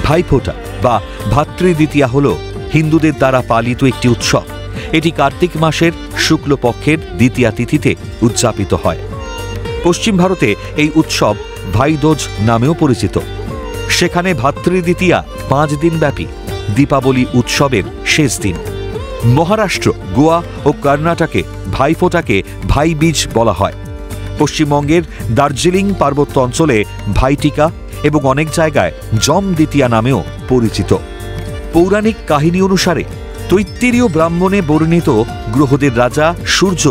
ভাইফোঁটা বা ভাতৃদ্বিতীয়া হল হিন্দুদের দ্বারা পালিত একটি উৎসব। এটি কার্তিক মাসের শুক্লপক্ষের দ্বিতীয়া তিথিতে উদযাপিত হয়। পশ্চিম ভারতে এই উৎসব ভাইদোজ নামেও পরিচিত। সেখানে ভাতৃদ্বিতীয়া 5 দিন ব্যাপী দীপাবলি উৎসবের শেষ দিন। মহারাষ্ট্র, গোয়া ও কর্ণাটকে ভাইফোঁটাকে ভাইবীজ বলা হয়। পশ্চিমবঙ্গের দার্জিলিং পার্বত্য অঞ্চলে ভাইটিকা এবং অনেক জায়গায় জম দ্বিতীয়া নামেও পরিচিত। পৌরাণিক কাহিনী অনুসারে তৈত্তিরীয় ব্রাহ্মণে বর্ণিত গ্রহদের রাজা সূর্য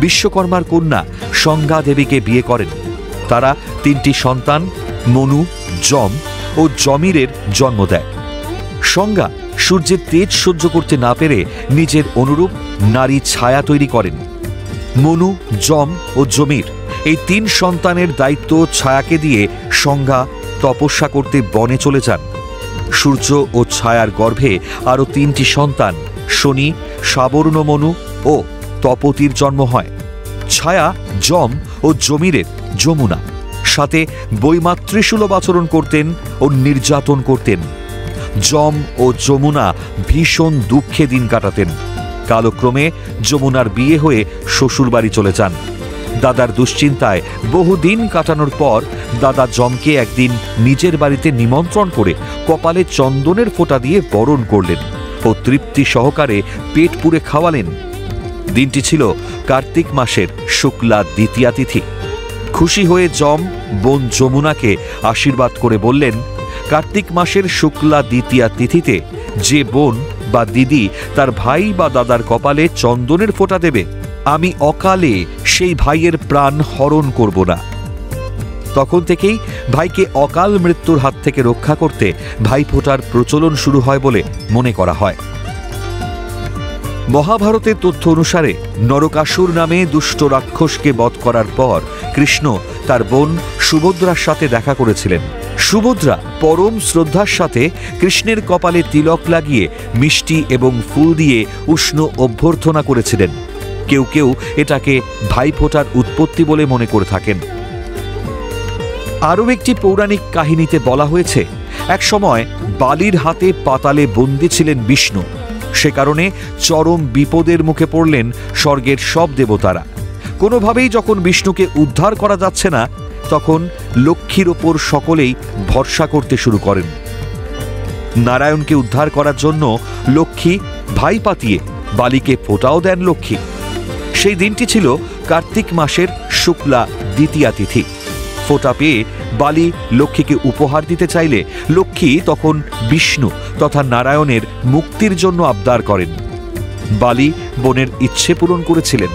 বিশ্বকর্মার কন্যা সংজ্ঞা দেবীকে বিয়ে করেন। তারা 3টি সন্তান মনু, যম ও জমিরের জন্ম দেয়। সংজ্ঞা সূর্যের তেজ সহ্য করতে না পেরে নিজের অনুরূপ নারী ছায়া তৈরি করেন। মনু, যম ও জমির এই 3 সন্তানের দায়িত্ব ছায়াকে দিয়ে সংজ্ঞা তপস্যা করতে বনে চলে যান। সূর্য ও ছায়ার গর্ভে আরও 3টি সন্তান শনি, সাবর্ণমনু ও তপতির জন্ম হয়। ছায়া যম ও জমিরের যমুনা সাথে বৈমাতৃসুলভ আচরণ করতেন ও নির্যাতন করতেন। যম ও যমুনা ভীষণ দুঃখে দিন কাটাতেন। কালক্রমে যমুনার বিয়ে হয়ে শ্বশুরবাড়ি চলে যান। দাদার দুশ্চিন্তায় বহুদিন কাটানোর পর দাদা যমকে একদিন নিজের বাড়িতে নিমন্ত্রণ করে কপালে চন্দনের ফোঁটা দিয়ে বরণ করলেন ও তৃপ্তি সহকারে পেট পুরে খাওয়ালেন। দিনটি ছিল কার্তিক মাসের শুক্লা দ্বিতীয়া তিথি। খুশি হয়ে যম বোন যমুনাকে আশীর্বাদ করে বললেন, কার্তিক মাসের শুক্লা দ্বিতীয়া তিথিতে যে বোন বা দিদি তার ভাই বা দাদার কপালে চন্দনের ফোঁটা দেবে, আমি অকালে সেই ভাইয়ের প্রাণ হরণ করব না। তখন থেকেই ভাইকে অকাল মৃত্যুর হাত থেকে রক্ষা করতে ভাইফোঁটার প্রচলন শুরু হয় বলে মনে করা হয়। মহাভারতের তথ্য অনুসারে নরকাসুর নামে দুষ্ট রাক্ষসকে বধ করার পর কৃষ্ণ তার বোন সুভদ্রার সাথে দেখা করেছিলেন। সুভদ্রা পরম শ্রদ্ধার সাথে কৃষ্ণের কপালে তিলক লাগিয়ে মিষ্টি এবং ফুল দিয়ে উষ্ণ অভ্যর্থনা করেছিলেন। কেউ কেউ এটাকে ভাইফোঁটার উৎপত্তি বলে মনে করে থাকেন। আরও একটি পৌরাণিক কাহিনীতে বলা হয়েছে, এক সময় বালির হাতে পাতালে বন্দী ছিলেন বিষ্ণু। সে কারণে চরম বিপদের মুখে পড়লেন স্বর্গের সব দেবতারা। কোনোভাবেই যখন বিষ্ণুকে উদ্ধার করা যাচ্ছে না, তখন লক্ষ্মীর ওপর সকলেই ভরসা করতে শুরু করেন। নারায়ণকে উদ্ধার করার জন্য লক্ষ্মী ভাই পাতিয়ে বালিকে ফোঁটাও দেন লক্ষ্মী। সেই দিনটি ছিল কার্তিক মাসের শুক্লা দ্বিতীয়া তিথি। ফোঁটা পেয়ে বালি লক্ষ্মীকে উপহার দিতে চাইলে লক্ষ্মী তখন বিষ্ণু তথা নারায়ণের মুক্তির জন্য আবদার করেন। বালি বোনের ইচ্ছে পূরণ করেছিলেন।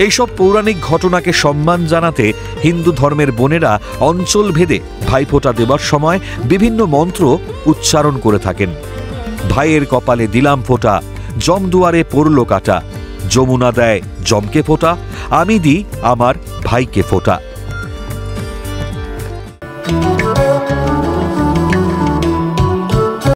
এইসব পৌরাণিক ঘটনাকে সম্মান জানাতে হিন্দু ধর্মের বোনেরা অঞ্চল ভেদে ভাইফোঁটা দেবার সময় বিভিন্ন মন্ত্র উচ্চারণ করে থাকেন। ভাইয়ের কপালে দিলাম ফোঁটা, জম দুয়ারে পড়ল কাটা, যমুনা দেয় জমকে ফোঁটা, আমি দিই আমার ভাইকে ফোঁটা।